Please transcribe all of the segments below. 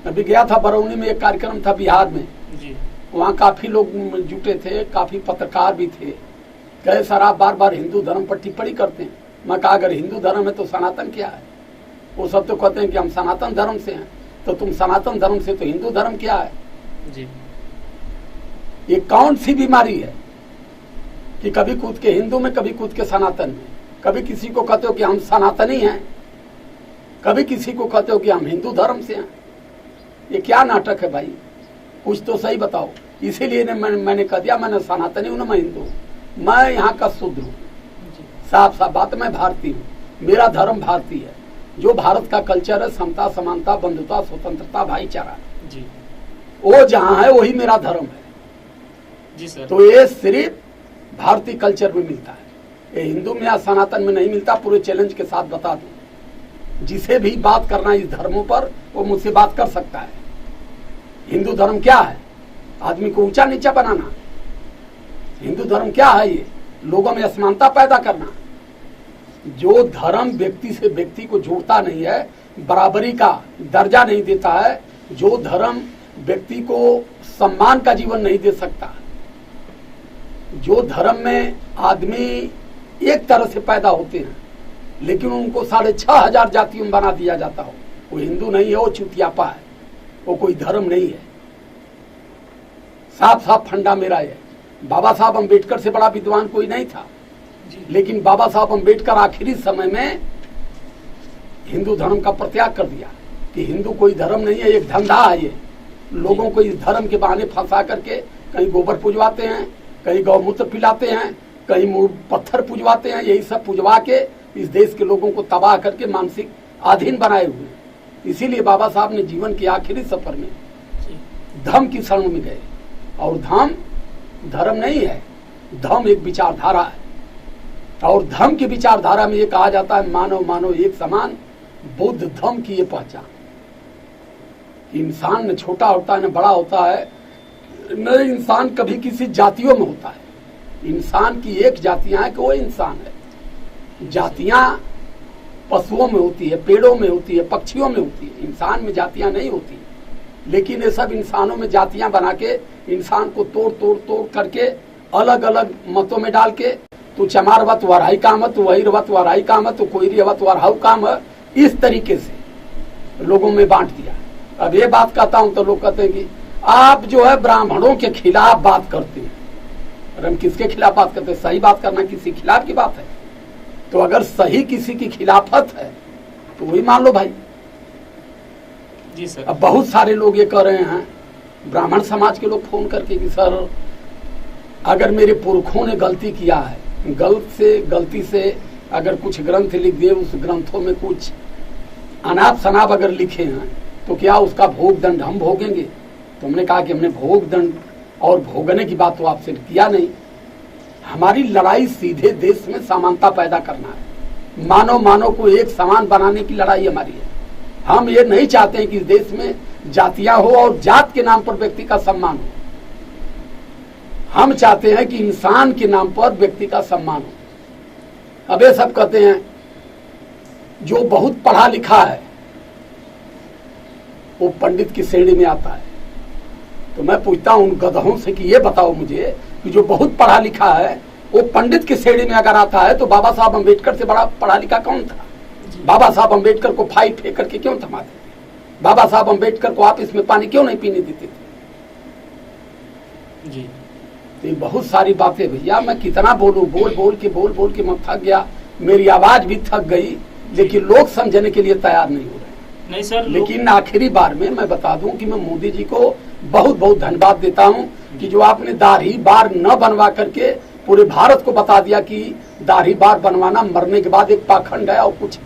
अभी गया था बरौनी में, एक कार्यक्रम था बिहार में जी। वहाँ काफी लोग जुटे थे, काफी पत्रकार भी थे। कहे सर आप बार बार हिंदू धर्म पर टिप्पणी करते हैं। मैं कहा अगर हिंदू धर्म है तो सनातन क्या है? वो सब तो कहते हैं कि हम सनातन धर्म से हैं, तो तुम सनातन धर्म से तो हिंदू धर्म क्या है जी। ये कौन सी बीमारी है कि कभी कूद के हिंदू में, कभी कूद के सनातन में, कभी किसी को कहते हो कि हम सनातनी हैं, कभी किसी को कहते हो कि हम हिंदू धर्म से हैं। ये क्या नाटक है भाई? कुछ तो सही बताओ। इसीलिए मैंने कह दिया मैं सनातनी हूं ना मैं हिंदू हूं। मैं यहाँ का शुद्ध हूँ, साफ साफ बात। मैं भारतीय हूँ, मेरा धर्म भारतीय है। जो भारत का कल्चर है, समता, समानता, बंधुता, स्वतंत्रता, भाईचारा जी, वो जहाँ है वही मेरा धर्म है जी सर। तो ये सिर्फ भारतीय कल्चर में मिलता है, ये हिंदू में या सनातन में नहीं मिलता। पूरे चैलेंज के साथ बता दूं, जिसे भी बात करना इस धर्मों पर वो मुझसे बात कर सकता है। हिंदू धर्म क्या है? आदमी को ऊंचा नीचा बनाना। हिंदू धर्म क्या है? ये लोगों में असमानता पैदा करना। जो धर्म व्यक्ति से व्यक्ति को जोड़ता नहीं है, बराबरी का दर्जा नहीं देता है, जो धर्म व्यक्ति को सम्मान का जीवन नहीं दे सकता, जो धर्म में आदमी एक तरह से पैदा होते हैं लेकिन उनको 6,500 जातियों में बना दिया जाता हो, वो हिंदू नहीं है, वो चुतियापा है, वो कोई धर्म नहीं है। साफ साफ फंडा मेरा है। बाबा साहब अम्बेडकर से बड़ा विद्वान कोई नहीं था, लेकिन बाबा साहब अम्बेडकर आखिरी समय में हिंदू धर्म का प्रत्याग कर दिया कि हिंदू कोई धर्म नहीं है, एक धंधा है। ये लोगों को इस धर्म के बहाने फंसा करके कहीं गोबर पुजवाते हैं, कहीं गौमूत्र पिलाते हैं, कहीं पत्थर पुजवाते हैं। यही सब पुजवा के इस देश के लोगों को तबाह करके मानसिक अधीन बनाए हुए। इसीलिए बाबा साहब ने जीवन के आखिरी सफर में धर्म की शरण में गए। और धर्म नहीं है, धर्म एक विचारधारा है। और धर्म की विचारधारा में ये कहा जाता है मानव मानव एक समान। बुद्ध धर्म की ये पहचान, इंसान न छोटा होता है न बड़ा होता है, न इंसान कभी किसी जातियों में होता है। इंसान की एक जातियां है कि वो इंसान है। जातियां पशुओं में होती है, पेड़ों में होती है, पक्षियों में होती है, इंसान में जातियां नहीं होती। लेकिन ये सब इंसानों में जातियां बना के इंसान को तोड़ करके अलग अलग मतों में डाल के, तो चमारवत वराई काम है, तो वहीरवत वराई काम है, तो कोईरियवत वराहु काम है, इस तरीके से लोगों में बांट दिया। अब ये बात कहता हूं तो लोग कहते हैं कि आप जो है ब्राह्मणों के खिलाफ बात करते हैं। और हम किसके खिलाफ बात करते हैं? सही बात करना किसी खिलाफ की बात है। तो अगर सही किसी की खिलाफत है तो वही मान लो भाई। जी सर। अब बहुत सारे लोग ये कह रहे हैं, ब्राह्मण समाज के लोग फोन करके कि सर अगर मेरे पुरखों ने गलती किया है, गलती से अगर कुछ ग्रंथ लिख दिए, उस ग्रंथों में कुछ अनाप शनाप अगर लिखे हैं, तो क्या उसका भोग दंड हम भोगेंगे? तो हमने कहा कि हमने भोग दंड और भोगने की बात तो आपसे किया नहीं। हमारी लड़ाई सीधे देश में समानता पैदा करना है, मानव को एक समान बनाने की लड़ाई हमारी है। हम ये नहीं चाहते हैं कि इस देश में जातियां हो और जात के नाम पर व्यक्ति का सम्मान हो। हम चाहते हैं कि इंसान के नाम पर व्यक्ति का सम्मान हो। अब ये सब कहते हैं जो बहुत पढ़ा लिखा है वो पंडित की श्रेणी में आता है। तो मैं पूछता हूं उन गधों से कि ये बताओ मुझे कि जो बहुत पढ़ा लिखा है वो पंडित की श्रेणी में अगर आता है तो बाबा साहब अम्बेडकर से बड़ा पढ़ा लिखा कौन था? बाबा साहब अम्बेडकर को फाइल फेंक करके क्यों थमाते थे? बाबा साहब अम्बेडकर को आप इसमें पानी क्यों नहीं पीने देते थे? जी। तो ये बहुत सारी बातें भैया, मैं कितना बोलूं, बोल बोल के मैं थक गया, मेरी आवाज भी थक गई, लेकिन लोग समझने के लिए तैयार नहीं हो रहे। नहीं सर। लेकिन आखिरी बार में मैं बता दूं कि मैं मोदी जी को बहुत बहुत धन्यवाद देता हूं कि जो आपने दाढ़ी बार न बनवा करके पूरे भारत को बता दिया कि दाढ़ी बार बनवाना मरने के बाद एक पाखंड है और कुछ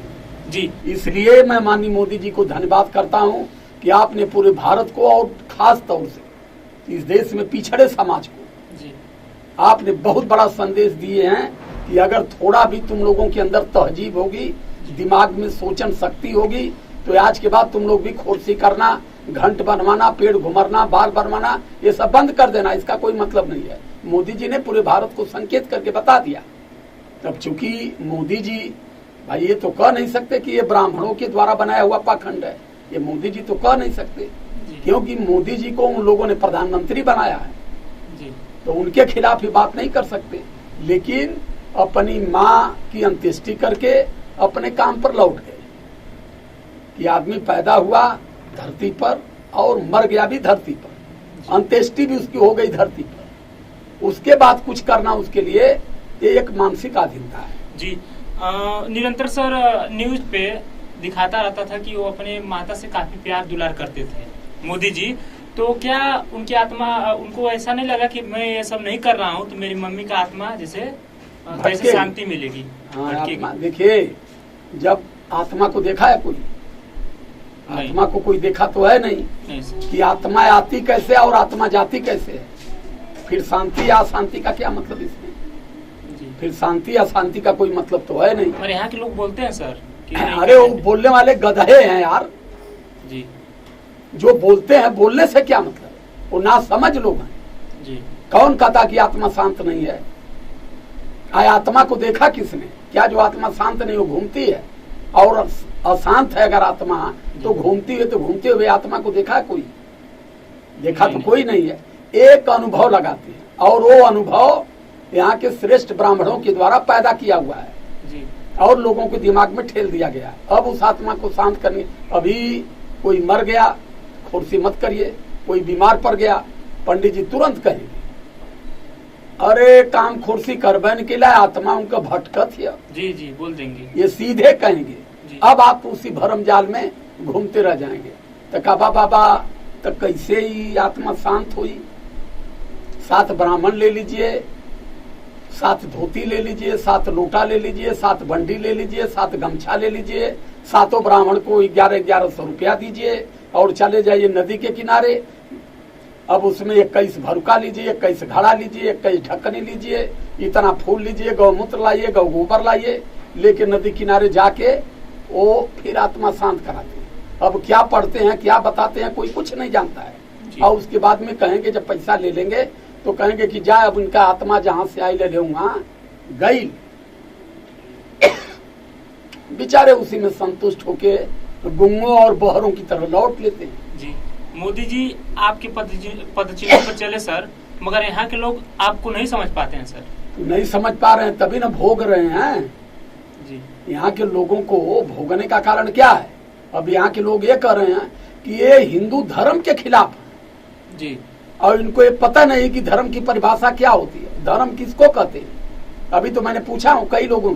जी। इसलिए मैं माननीय मोदी जी को धन्यवाद करता हूं कि आपने पूरे भारत को और खास तौर से इस देश में पिछड़े समाज को जी। आपने बहुत बड़ा संदेश दिए हैं कि अगर थोड़ा भी तुम लोगों के अंदर तहजीब होगी, दिमाग में सोचन शक्ति होगी, तो आज के बाद तुम लोग भी खोरसी करना, घंट बनवाना, पेड़ घुमरना, बाल बनवाना, ये सब बंद कर देना। इसका कोई मतलब नहीं है। मोदी जी ने पूरे भारत को संकेत करके बता दिया। तब चूंकि मोदी जी भाई ये तो कह नहीं सकते कि ये ब्राह्मणों के द्वारा बनाया हुआ पाखंड है, ये मोदी जी तो कह नहीं सकते, जी क्योंकि मोदी जी को उन लोगों ने प्रधानमंत्री बनाया है, जी तो उनके खिलाफ ही बात नहीं कर सकते। लेकिन अपनी माँ की अंत्येष्टि करके अपने काम पर लौट गए कि आदमी पैदा हुआ धरती पर और मर गया भी धरती पर, अंत्येष्टि भी उसकी हो गई धरती पर, उसके बाद कुछ करना उसके लिए ये एक मानसिक अधीनता है। जी। निरंतर सर न्यूज पे दिखाता रहता था कि वो अपने माता से काफी प्यार दुलार करते थे मोदी जी, तो क्या उनकी आत्मा, उनको ऐसा नहीं लगा कि मैं ये सब नहीं कर रहा हूँ तो मेरी मम्मी का आत्मा जैसे कैसे शांति मिलेगी? हाँ, देखिए, जब आत्मा को देखा है कोई? आत्मा को कोई देखा तो है नहीं कि आत्मा आती कैसे और आत्मा जाती कैसे है। फिर शांति या अशांति का क्या मतलब इसमें? फिर शांति अशांति का कोई मतलब तो है नहीं। और यहाँ के लोग बोलते हैं सर कि अरे वो बोलने वाले गधे हैं यार जी, जो बोलते हैं, बोलने से क्या मतलब? वो ना समझ लोग हैं जी। कौन कहता कि आत्मा शांत नहीं है? आत्मा को देखा किसने? क्या जो आत्मा शांत नहीं वो घूमती है? और अशांत है अगर आत्मा तो घूमती है, तो घूमते हुए आत्मा को देखा है कोई? देखा तो कोई नहीं है। एक अनुभव लगाते हैं और वो अनुभव यहाँ के श्रेष्ठ ब्राह्मणों के द्वारा पैदा किया हुआ है जी। और लोगों के दिमाग में ठेल दिया गया है। अब उस आत्मा को शांत करने, अभी कोई मर गया, खुर्सी मत करिए, कोई बीमार पड़ गया, पंडित जी तुरंत कहेंगे अरे काम खुर्सी करबन के लिए आत्मा उनका भटकत है। जी जी बोल देंगे, ये सीधे कहेंगे। अब आप उसी भरम जाल में घूमते रह जाएंगे। तो काबा बाबा तो कैसे ही आत्मा शांत हुई? 7 ब्राह्मण ले लीजिए, 7 धोती ले लीजिए, 7 लोटा ले लीजिए, 7 बंडी ले लीजिए, 7 गमछा ले लीजिए, 7 ब्राह्मण को 1100 रुपया दीजिए और चले जाइए नदी के किनारे। अब उसमें 21 भरुका लीजिए, 21 घड़ा लीजिए, 21 ढक्कनी लीजिए, इतना फूल लीजिए, गौमूत्र लाइए, गौ गोबर लाइए, लेके नदी किनारे जाके वो फिर आत्मा शांत कराते हैं। अब क्या पढ़ते हैं, क्या बताते हैं, कोई कुछ नहीं जानता है। और उसके बाद में कहेंगे, जब पैसा ले लेंगे तो कहेंगे कि जा अब उनका आत्मा जहां से आई ले लेऊंगा गई। बेचारे उसी में संतुष्ट होके गुंगों और बहरों की तरह लौट लेते हैं। जी। मोदी जी आपके पदचिन्हों पर चले सर, मगर यहाँ के लोग आपको नहीं समझ पाते हैं सर। नहीं समझ पा रहे हैं तभी ना भोग रहे हैं। जी। यहाँ के लोगों को भोगने का कारण क्या है? अब यहाँ के लोग ये कह रहे हैं कि ये हिंदू धर्म के खिलाफ है जी, और इनको ये पता नहीं कि धर्म की परिभाषा क्या होती है, धर्म किसको कहते हैं। अभी तो मैंने पूछा हूँ कई लोगों से।